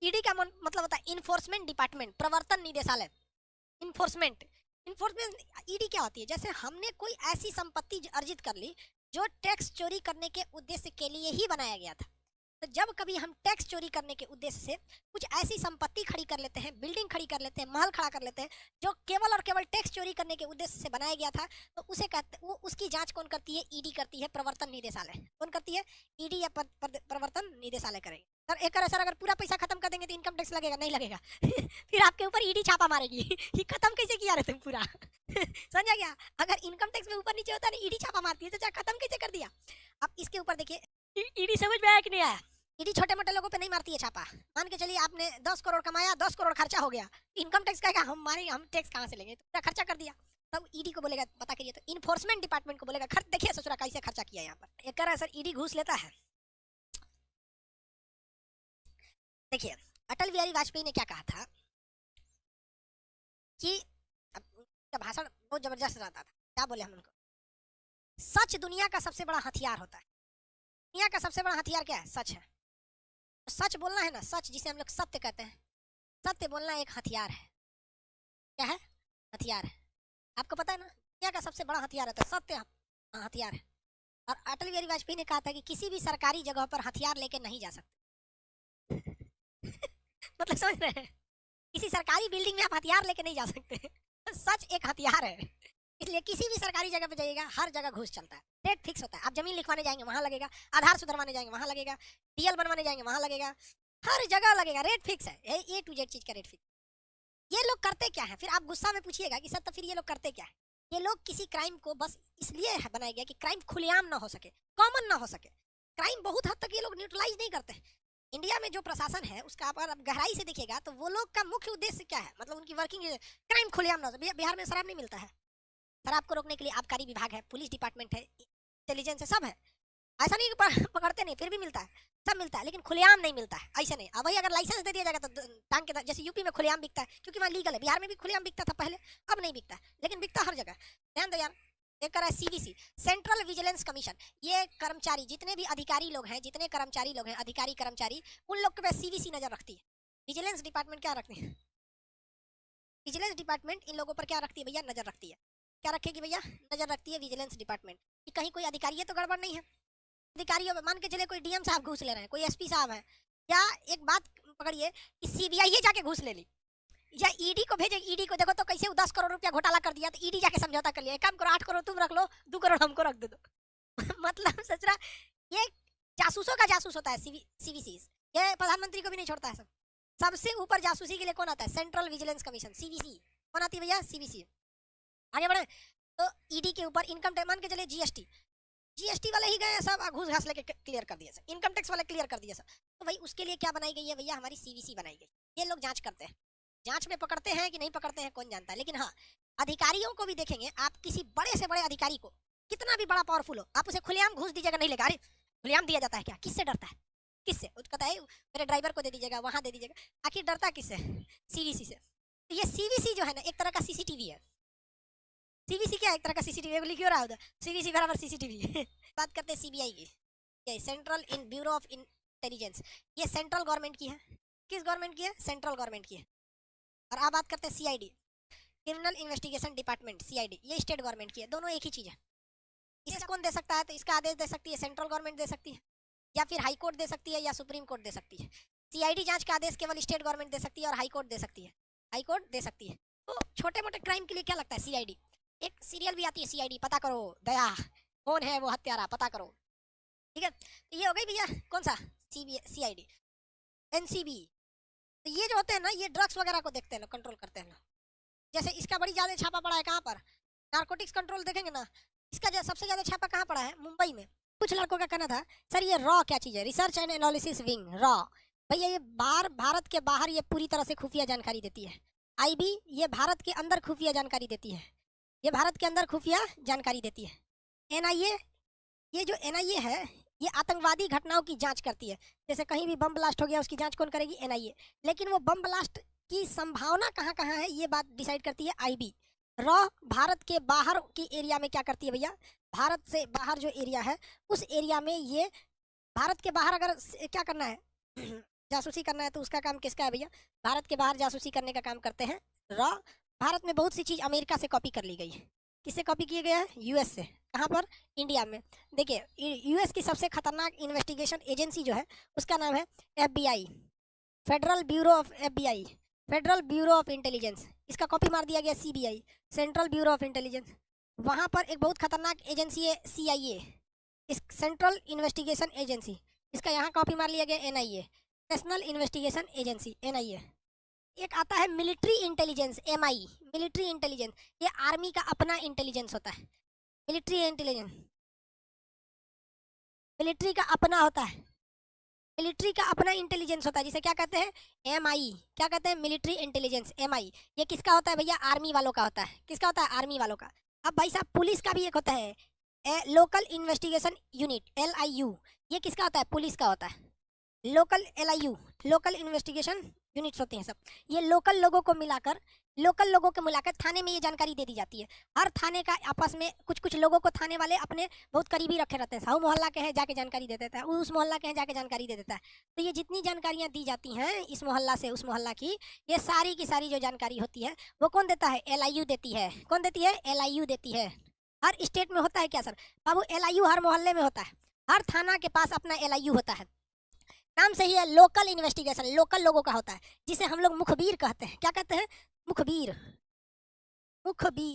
ED का मतलब होता है इन्फोर्समेंट डिपार्टमेंट, प्रवर्तन निदेशालय। इन्फोर्समेंट, इन्फोर्समेंट ईडी क्या होती है? जैसे हमने कोई ऐसी संपत्ति अर्जित कर ली जो टैक्स चोरी करने के उद्देश्य के लिए ही बनाया गया था। तो जब कभी हम टैक्स चोरी करने के उद्देश्य से कुछ ऐसी संपत्ति खड़ी कर लेते हैं, बिल्डिंग खड़ी कर लेते हैं, महल खड़ा कर लेते हैं जो केवल और केवल टैक्स चोरी करने के उद्देश्य से बनाया गया था, तो उसे कहते वो उसकी जांच कौन करती है? ईडी करती है, प्रवर्तन निदेशालय। कौन करती है? ईडी या प्रवर्तन निदेशालय करेगी। सर एक सर अगर पूरा पैसा खत्म कर देंगे तो इनकम टैक्स लगेगा? नहीं लगेगा। फिर आपके ऊपर ईडी छापा मारेगी कि खत्म कैसे किया रे तुम पूरा। समझा गया? अगर इनकम टैक्स में ऊपर नीचे होता है ना, ईडी छापा मारती है, तो खत्म कैसे कर दिया। अब इसके ऊपर देखिए ईडी समझ में आया कि नहीं आया? ईडी छोटे मोटे लोगों पे नहीं मारती है छापा। मान के चलिए आपने 10 करोड़ कमाया, 10 करोड़ खर्चा हो गया, इनकम टैक्स कहेगा हम टैक्स कहां से लेंगे, तो पूरा खर्चा कर दिया। तब ईडी को बोलेगा पता करिए, तो इन्फोर्समेंट डिपार्टमेंट को बोलेगा खर्च देखिए ससुरा कैसे खर्चा किया यहाँ पर। एक कह सर ईडी घूस लेता है। देखिए अटल बिहारी वाजपेयी ने क्या कहा था कि भाषण बहुत जबरदस्त रहता था। क्या बोले हम उनको? सच दुनिया का सबसे बड़ा हथियार होता है। दुनिया का सबसे बड़ा हथियार क्या है? सच है। तो सच बोलना है ना, सच जिसे हम लोग सत्य कहते हैं, सत्य बोलना एक हथियार है। क्या है? हथियार है। आपको पता है ना दुनिया का सबसे बड़ा हथियार है तो सत्य हथियार है। और अटल बिहारी वाजपेयी ने कहा था कि किसी भी सरकारी जगह पर हथियार लेके नहीं जा सकते। मतलब समझ रहे हैं? किसी सरकारी बिल्डिंग में आप हथियार लेके नहीं जा सकते। सच एक हथियार है। इसलिए किसी भी सरकारी जगह पे जाइएगा हर जगह घूस चलता है, रेट फिक्स होता है। आप जमीन लिखवाने जाएंगे वहां लगेगा, आधार सुधरवाने जाएंगे वहां लगेगा, डीएल बनवाने जाएंगे वहां लगेगा, हर जगह लगेगा। रेट फिक्स है, ए टू जेड चीज का रेट फिक्स। ये लोग करते क्या है? फिर आप गुस्सा में पूछिएगा कि सर तो फिर ये लोग करते क्या है? ये लोग किसी क्राइम को बस इसलिए बनाया गया कि क्राइम खुलेआम ना हो सके, कॉमन ना हो सके। क्राइम बहुत हद तक ये लोग न्यूट्रलाइज नहीं करते हैं। इंडिया में जो प्रशासन है उसका आप गहराई से देखिएगा तो वो लोग का मुख्य उद्देश्य क्या है? मतलब उनकी वर्किंग क्राइम खुलेआम ना हो। बिहार में शराब नहीं मिलता है, शराब को रोकने के लिए आबकारी विभाग है, पुलिस डिपार्टमेंट है, इंटेलिजेंस है, सब है। ऐसा नहीं पकड़ते नहीं, फिर भी मिलता है, सब मिलता है, लेकिन खुलेआम नहीं मिलता है। ऐसे नहीं। अब वही अगर लाइसेंस दे दिया जाएगा तो टांग के, जैसे यूपी में खुलेआम बिकता है क्योंकि वहाँ लीगल है, बिहार में भी खुलेआम बिकता था पहले, अब नहीं बिकता है, लेकिन बिकता हर जगह। ध्यान दो यार। एक कर सीवीसी, सेंट्रल विजिलेंस कमीशन। ये कर्मचारी जितने भी अधिकारी लोग हैं, जितने कर्मचारी लोग हैं, अधिकारी कर्मचारी, उन लोग के पास सीवीसी नजर रखती है। विजिलेंस डिपार्टमेंट क्या रखती है? विजिलेंस डिपार्टमेंट इन लोगों पर क्या रखती है भैया? नजर रखती है। क्या रखेगी भैया? नजर रखती है विजिलेंस डिपार्टमेंट कि कहीं कोई अधिकारी तो गड़बड़ नहीं है। अधिकारियों में मान के चले कोई डीएम साहब घूस ले रहे हैं, कोई एसपी साहब है, या एक बात पकड़िए कि सीबीआई जाके घूस ले ली, या ईडी को भेजे, ईडी को देखो तो कैसे 10 करोड़ रुपया घोटाला कर दिया, तो ईडी जाके समझौता कर लिया, एक काम करो 8 करोड़ तुम रख लो, 2 करोड़ हमको रख दे दो। मतलब सचरा ये जासूसों का जासूस होता है सीवीसी। ये प्रधानमंत्री को भी नहीं छोड़ता है। सबसे ऊपर जासूसी के लिए कौन आता है? Central vigilance commission, CVC. कौन आती है भैया? सीवीसी। आगे बढ़े तो ईडी के ऊपर इनकम टैक्स, मान के चले जीएसटी वाले ही गए सब घूस घास लेके क्लियर कर दिए, सब इनकम टैक्स वाले क्लियर कर दिए सब। तो भाई उसके लिए क्या बनाई गई है भैया? हमारी सीवीसी बनाई गई। ये लोग जांच करते हैं, जांच में पकड़ते हैं कि नहीं पकड़ते हैं कौन जानता है, लेकिन हाँ अधिकारियों को भी देखेंगे आप। किसी बड़े से बड़े अधिकारी को, कितना भी बड़ा पावरफुल हो, आप उसे खुलेआम घूस दीजिएगा नहीं लेगा। अरे खुलेआम दिया जाता है क्या? किससे डरता है? किससे? उसको कहता है मेरे ड्राइवर को दे दीजिएगा, वहां दे दीजिएगा। आखिर डरता किससे? सीवीसी से। तो ये सीवीसी जो है ना एक तरह का सीसीटीवी है। सीवीसी क्या है? एक तरह का सीसीटीवी। लिख क्यों रहा है उधर? सीवीसी बराबर सीसीटीवी। बात करते हैं सीबीआई की, ये central in bureau of intelligence. ये सेंट्रल गवर्नमेंट की है। किस गवर्नमेंट की है? सेंट्रल गवर्नमेंट की है। और अब बात करते हैं CID, criminal investigation department, CID, ये स्टेट गवर्नमेंट की है। दोनों एक ही चीज है। इसे कौन दे सकता है? तो इसका आदेश दे सकती है सेंट्रल गवर्नमेंट दे सकती है, या फिर हाई कोर्ट दे सकती है, या सुप्रीम कोर्ट दे सकती है। सीआईडी जांच का आदेश केवल स्टेट गवर्नमेंट दे सकती है और हाई कोर्ट दे सकती है, हाई कोर्ट दे सकती है। तो छोटे मोटे क्राइम के लिए क्या लगता है? सीआईडी। एक सीरियल भी आती है सीआईडी, पता करो दया, कौन है वो हत्यारा, पता करो। ठीक है, तो ये हो गई भैया कौन सा? सीआईडी। एनसीबी, तो ये जो होते हैं ना, ये ड्रग्स वगैरह को देखते हैं, कंट्रोल करते हैं। जैसे इसका बड़ी ज्यादा छापा पड़ा है कहाँ पर? नारकोटिक्स कंट्रोल देखेंगे ना, इसका सबसे ज्यादा छापा कहाँ पड़ा है? मुंबई में। कुछ लड़कों का कहना था सर ये रॉ क्या चीज है? Research and analysis wing, raw. भैया ये भारत के बाहर ये पूरी तरह से खुफिया जानकारी देती है। आईबी ये भारत के अंदर खुफिया जानकारी देती है, ये भारत के अंदर खुफिया जानकारी देती है। एनआईए, ये जो एनआईए है ये आतंकवादी घटनाओं की जांच करती है। जैसे कहीं भी बम ब्लास्ट हो गया उसकी जांच कौन करेगी? एनआईए। लेकिन वो बम ब्लास्ट की संभावना कहाँ कहाँ है ये बात डिसाइड करती है आईबी। रॉ भारत के बाहर की एरिया में क्या करती है भैया? भारत से बाहर जो एरिया है उस एरिया में ये, भारत के बाहर अगर क्या करना है जासूसी करना है तो उसका काम किसका है भैया? भारत के बाहर जासूसी करने का काम करते हैं रॉ। भारत में बहुत सी चीज़ अमेरिका से कॉपी कर ली गई है। किससे कॉपी किए गए हैं? यूएस से। कहाँ पर? इंडिया में। देखिए यूएस की सबसे खतरनाक इन्वेस्टिगेशन एजेंसी जो है उसका नाम है FBI, federal bureau of FBI, federal bureau of intelligence. इसका कॉपी मार दिया गया CBI, central bureau of intelligence. वहाँ पर एक बहुत खतरनाक एजेंसी है CIA, इस सेंट्रल इन्वेस्टिगेशन एजेंसी। इसका यहाँ कॉपी मार लिया गया NIA, national investigation agency NIA। एक आता है military intelligence MI, military intelligence. ये आर्मी का अपना इंटेलिजेंस होता है। मिलिट्री इंटेलिजेंस मिलिट्री का अपना होता है, मिलिट्री का अपना इंटेलिजेंस होता है, जिसे क्या कहते हैं? MI। क्या कहते हैं? Military intelligence MI। ये किसका होता है भैया? आर्मी वालों का होता है। किसका होता है? आर्मी वालों का। अब भाई साहब पुलिस का भी एक होता है लोकल इन्वेस्टिगेशन यूनिट LIU। ये किसका होता है? पुलिस का होता है। Local LIU, local investigation units होते हैं सब। ये लोकल लोगों को मिलाकर थाने में ये जानकारी दे दी जाती है। हर थाने का आपस में कुछ लोगों को थाने वाले अपने बहुत करीबी रखे रहते हैं। साहू मोहल्ला के हैं जाके जानकारी दे देता है, उस मोहल्ला के हैं जाके जानकारी दे देता है। तो ये जितनी जानकारियाँ दी जाती हैं इस मोहल्ला से उस मोहल्ला की, ये सारी की सारी जो जानकारी होती है वो कौन देता है? LIU देती है। कौन देती है? LIU देती है। हर स्टेट में होता है क्या सर? बाबू LIU हर मोहल्ले में होता है। हर थाना के पास अपना LIU होता है। नाम से ही है लोकल इन्वेस्टिगेशन, लोकल लोगों का होता है, जिसे हम लोग मुखबिर कहते हैं। क्या कहते हैं? मुखबिर। मुखबिर।